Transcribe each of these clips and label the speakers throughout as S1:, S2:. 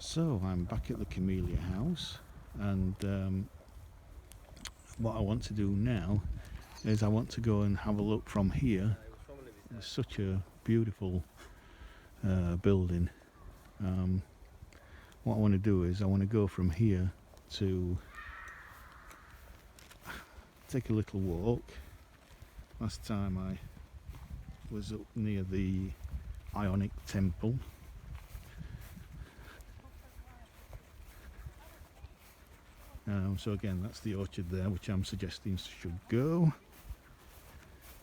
S1: So I'm back at the Camellia House, and what I want to do now is I want to go and have a look from here. It's such a beautiful building. What I want to do is I want to go from here to take a little walk. Last time I was up near the Ionic Temple. So again, that's the orchard there, which I'm suggesting should go.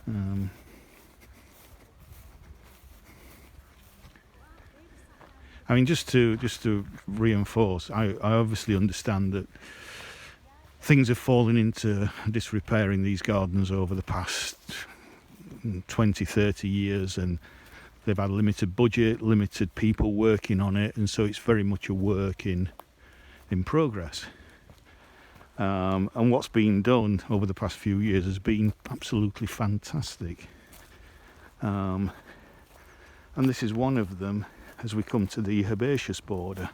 S1: I mean, just to reinforce, I obviously understand that things have fallen into disrepair in these gardens over the past 20, 30 years, and they've had a limited budget, limited people working on it, and so it's very much a work in progress. And what's been done over the past few years has been absolutely fantastic. And this is one of them as we come to the herbaceous border.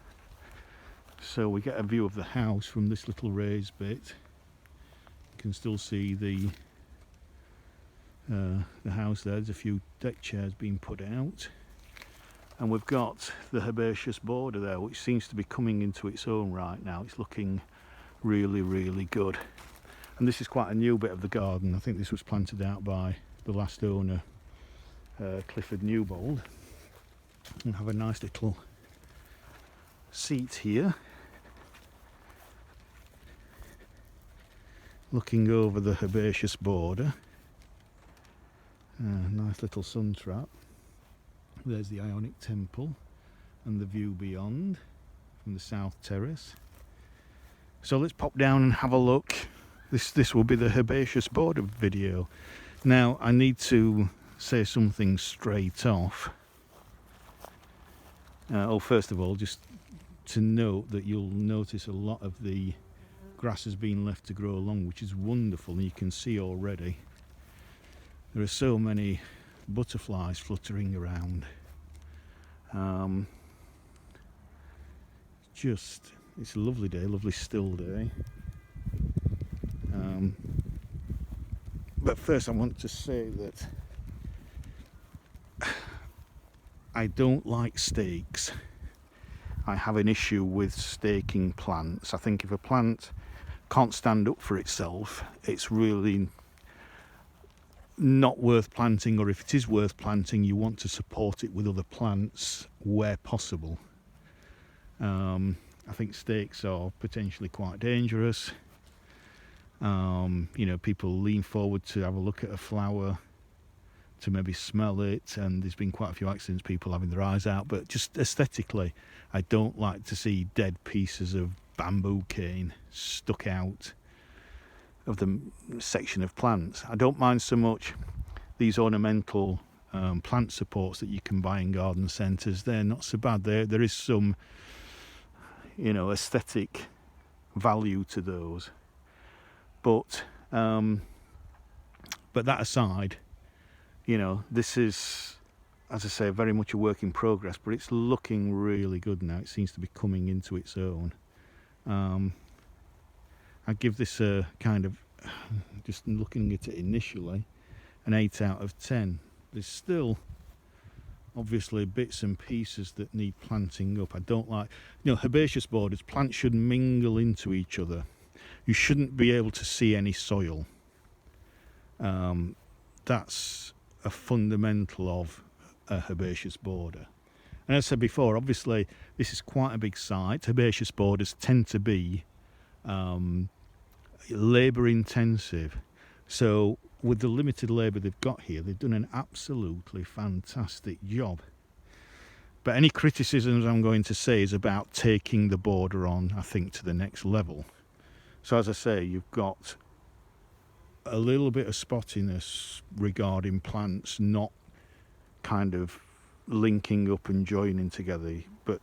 S1: So we get a view of the house from this little raised bit. You can still see the house there. There's a few deck chairs being put out. And we've got the herbaceous border there, which seems to be coming into its own right now. It's looking really, really good. And this is quite a new bit of the garden. I think this was planted out by the last owner, Clifford Newbold. And have a nice little seat here, looking over the herbaceous border. Nice little sun trap. There's the Ionic Temple and the view beyond from the south terrace. So let's pop down and have a look. This will be the herbaceous border video. Now I need to say something straight off. First of all, just to note that you'll notice a lot of the grass has been left to grow along, which is wonderful, and you can see already there are so many butterflies fluttering around. It's a lovely day, lovely still day. But first I want to say that I don't like stakes. I have an issue with staking plants. I think if a plant can't stand up for itself, it's really not worth planting, or if it is worth planting, you want to support it with other plants where possible. I think stakes are potentially quite dangerous. People lean forward to have a look at a flower, to maybe smell it, and there's been quite a few accidents, people having their eyes out. But just aesthetically, I don't like to see dead pieces of bamboo cane stuck out of the section of plants. I don't mind so much these ornamental plant supports that you can buy in garden centres. They're not so bad. There is some aesthetic value to those, but that aside, this is, as I say, very much a work in progress, but it's looking really good now. It seems to be coming into its own. I give this a kind of, just looking at it initially, an 8 out of 10. There's still obviously bits and pieces that need planting up. I don't like, herbaceous borders, plants should mingle into each other. You shouldn't be able to see any soil. That's a fundamental of a herbaceous border. And as I said before, obviously this is quite a big site. Herbaceous borders tend to be labour intensive, so with the limited labour they've got here, they've done an absolutely fantastic job. But any criticisms I'm going to say is about taking the border on, I think, to the next level. So as I say, you've got a little bit of spottiness regarding plants not kind of linking up and joining together, but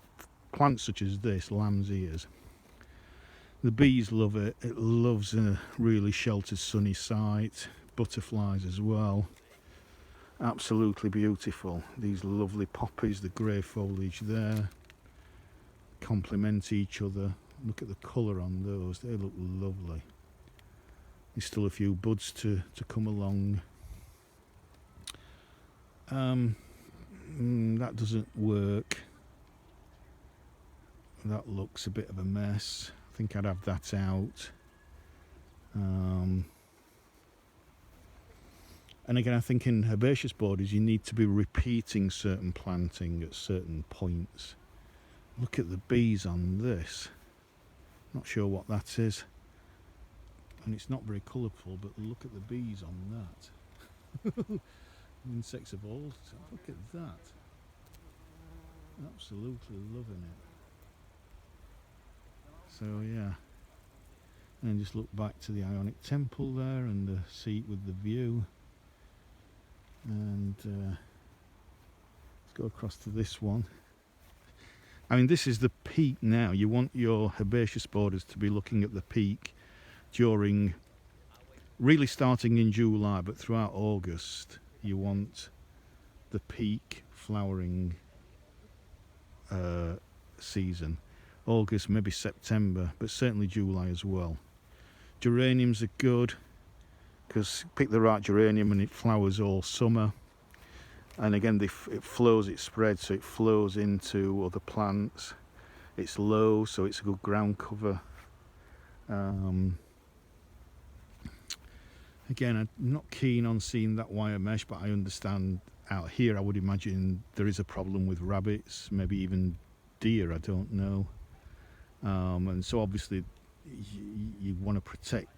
S1: plants such as this, lamb's ears, the bees love it. It loves a really sheltered, sunny site. Butterflies as well. Absolutely beautiful. These lovely poppies, the grey foliage there. complement each other. Look at the colour on those, they look lovely. There's still a few buds to come along. That doesn't work. That looks a bit of a mess. I think I'd have that out. And again, I think in herbaceous borders you need to be repeating certain planting at certain points. Look at the bees on this. Not sure what that is. And it's not very colourful, but look at the bees on that. Insects of all. Look at that. Absolutely loving it. So yeah. And just look back to the Ionic Temple there and the seat with the view. And let's go across to this one. I mean, this is the peak now. You want your herbaceous borders to be looking at the peak during, really starting in July, but throughout August, you want the peak flowering season. August, maybe September, but certainly July as well. Geraniums are good, because pick the right geranium and it flowers all summer. And again, it flows, it spreads, so it flows into other plants. It's low, so it's a good ground cover. Again, I'm not keen on seeing that wire mesh, but I understand out here I would imagine there is a problem with rabbits, maybe even deer, I don't know. And so obviously you want to protect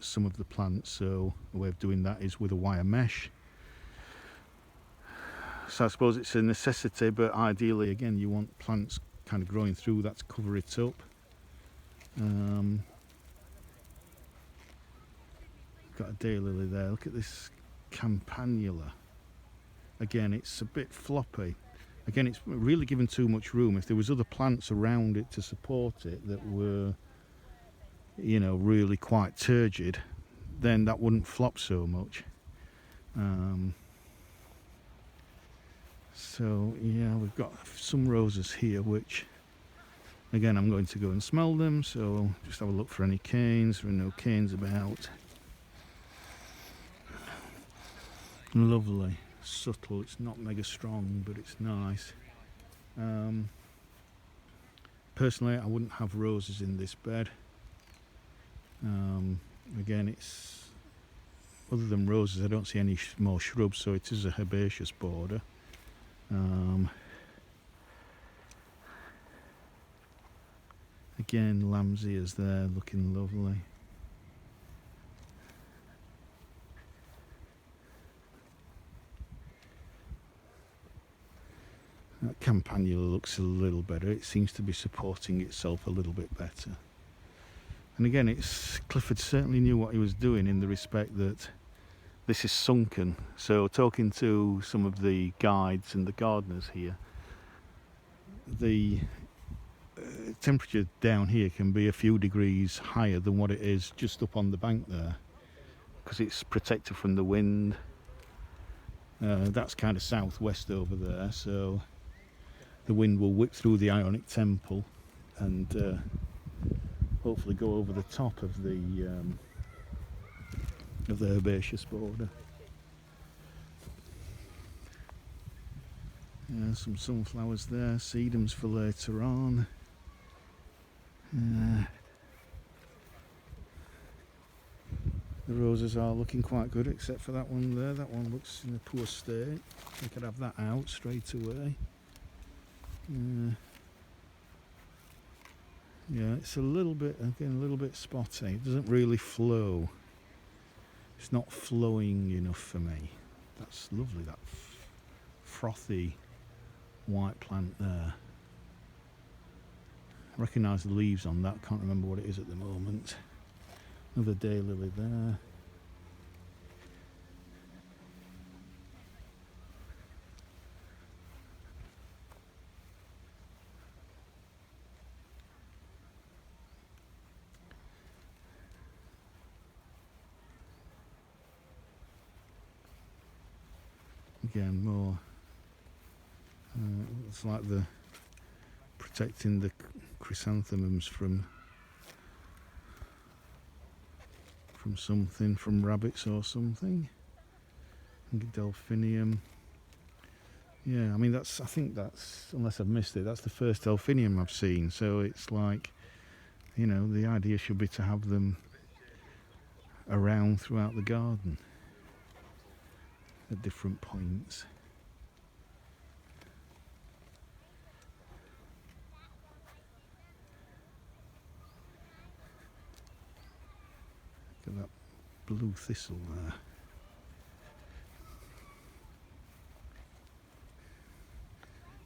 S1: some of the plants, so the way of doing that is with a wire mesh. So I suppose it's a necessity, but ideally again you want plants kind of growing through that to cover it up. Got a daylily there. Look at this campanula. Again, it's a bit floppy. Again, it's really given too much room. If there was other plants around it to support it that were, you know, really quite turgid, then that wouldn't flop so much. So yeah, we've got some roses here which, again, I'm going to go and smell them, so just have a look for any canes. There are no canes about. Lovely, subtle, it's not mega strong, but it's nice. Personally, I wouldn't have roses in this bed. Again, it's, other than roses, I don't see any more shrubs, so it is a herbaceous border. Again, lamb's ears there, looking lovely. That campanula looks a little better. It seems to be supporting itself a little bit better. And again, Clifford certainly knew what he was doing in the respect that this is sunken. So talking to some of the guides and the gardeners here, the temperature down here can be a few degrees higher than what it is just up on the bank there, because it's protected from the wind. That's kind of southwest over there, so the wind will whip through the Ionic Temple and hopefully go over the top of the herbaceous border. Some sunflowers there, sedums for later on. The roses are looking quite good, except for that one there. That one looks in a poor state. I could have that out straight away. Yeah, it's a little bit, again, a little bit spotty. It doesn't really flow. It's not flowing enough for me. That's lovely, that frothy white plant there. I recognise the leaves on that, can't remember what it is at the moment. Another daylily there. Again, more, it's like the protecting the chrysanthemums from something, from rabbits or something. And delphinium. Yeah, I mean I think that's, unless I've missed it, that's the first delphinium I've seen. So it's like, you know, the idea should be to have them around throughout the garden at different points. Look at that blue thistle there.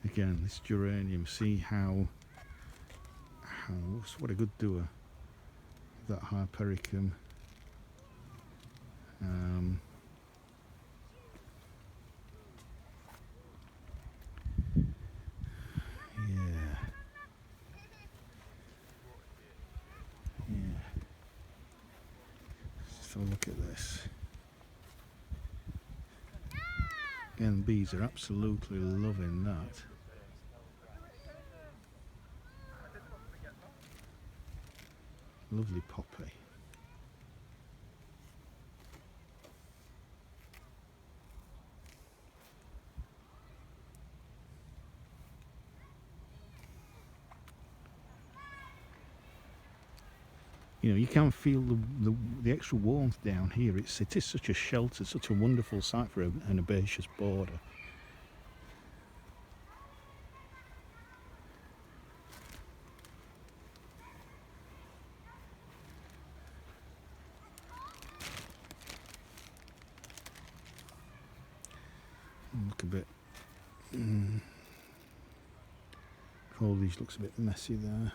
S1: Again, this geranium, see how what a good doer, that hypericum. Yeah. Just have a look at this. Again, bees are absolutely loving that. Lovely poppy. You know, you can feel the extra warmth down here. It is such a shelter, such a wonderful site for an herbaceous border. Look a bit. Foliage looks a bit messy there.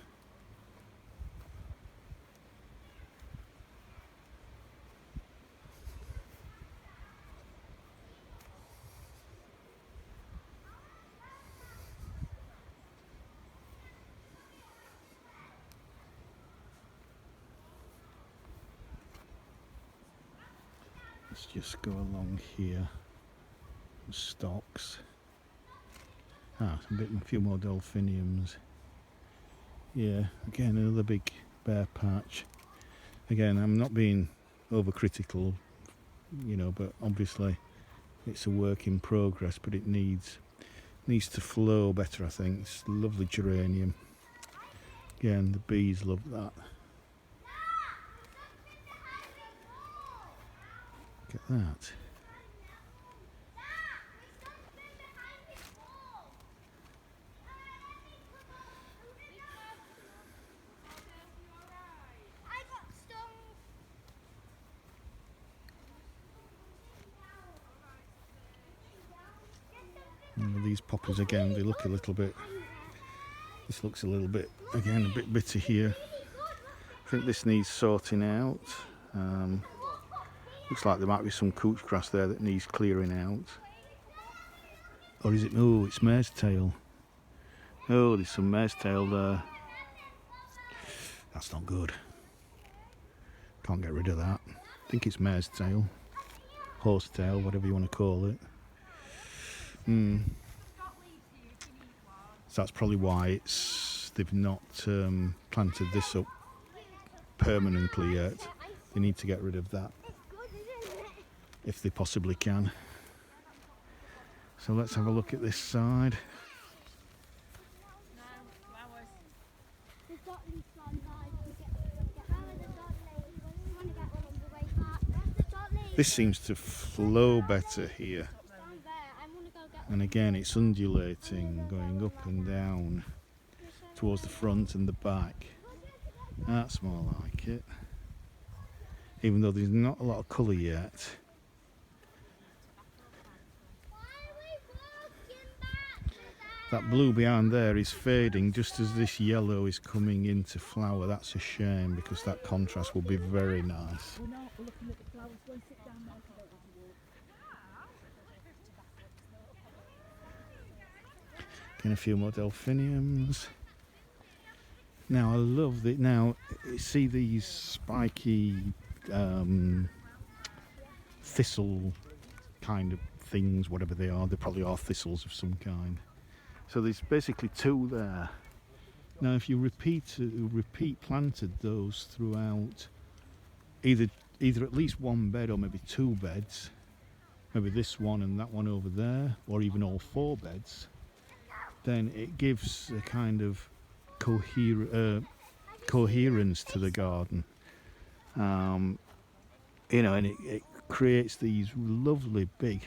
S1: Let's just go along here. Stocks. A few more delphiniums. Yeah, again another big bare patch. Again, I'm not being overcritical, you know, but obviously it's a work in progress. But it needs to flow better, I think. It's lovely geranium. Again, the bees love that. Look at that. These poppies again, they look a little bit, this looks a little bit, again, a bit bitter here. I think this needs sorting out. Looks like there might be some couch grass there that needs clearing out. Or is it, oh, it's mare's tail. Oh, there's some mare's tail there. That's not good. Can't get rid of that. I think it's mare's tail. Horse tail, whatever you want to call it. So that's probably why they've not planted this up permanently yet. They need to get rid of that if they possibly can. So let's have a look at this side. This seems to flow better here. And again, it's undulating, going up and down towards the front and the back. That's more like it. Even though there's not a lot of colour yet. That blue behind there is fading just as this yellow is coming into flower. That's a shame, because that contrast will be very nice. Getting a few more delphiniums. Now I love that. Now see these spiky thistle kind of things, whatever they are. They probably are thistles of some kind. So there's basically two there, Now if you repeat planted those throughout either at least one bed or maybe two beds, maybe this one and that one over there, or even all four beds, then it gives a kind of coherence to the garden. You know, and it creates these lovely big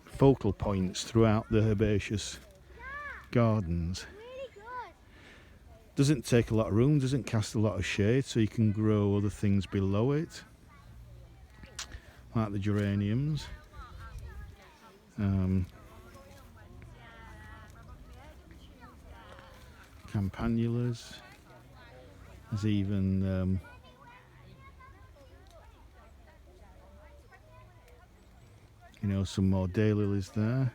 S1: focal points throughout the herbaceous gardens. Doesn't take a lot of room, doesn't cast a lot of shade, so you can grow other things below it, like the geraniums. Campanulas. There's even you know, some more daylilies there.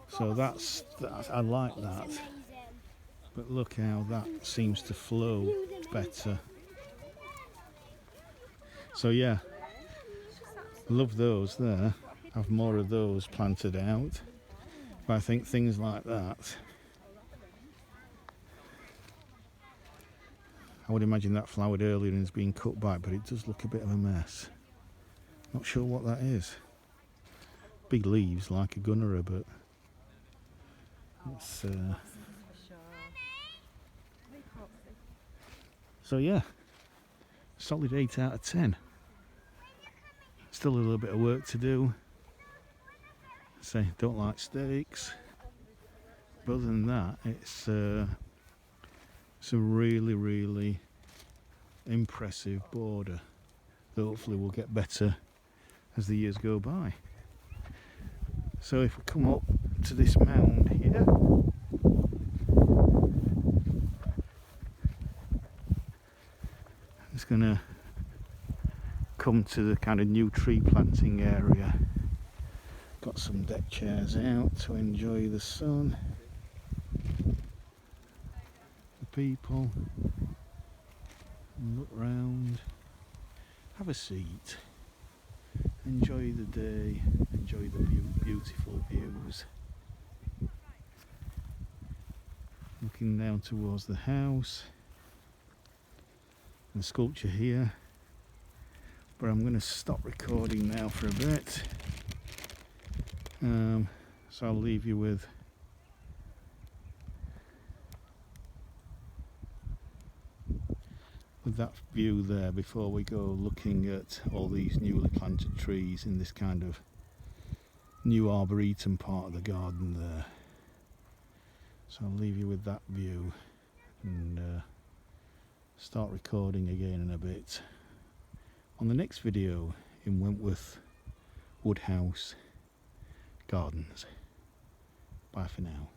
S1: So that's I like that. But look how that seems to flow better. So yeah, love those there. Have more of those planted out. But I think things like that, I would imagine that flowered earlier and is being cut back, but it does look a bit of a mess. Not sure what that is. Big leaves like a gunnera, but it's so yeah, solid 8 out of 10. Still a little bit of work to do. Say, don't like steaks, but other than that, it's a really impressive border that hopefully will get better as the years go by. So if we come up to this mound here, it's going to come to the kind of new tree planting area. Got some deck chairs out to enjoy the sun, the people, and look round, have a seat, enjoy the day, enjoy the beautiful views. Looking down towards the house, and the sculpture here. But I'm going to stop recording now for a bit. So I'll leave you with that view there before we go looking at all these newly planted trees in this kind of new arboretum part of the garden there. So I'll leave you with that view and start recording again in a bit on the next video in Wentworth Woodhouse Gardens. Bye for now.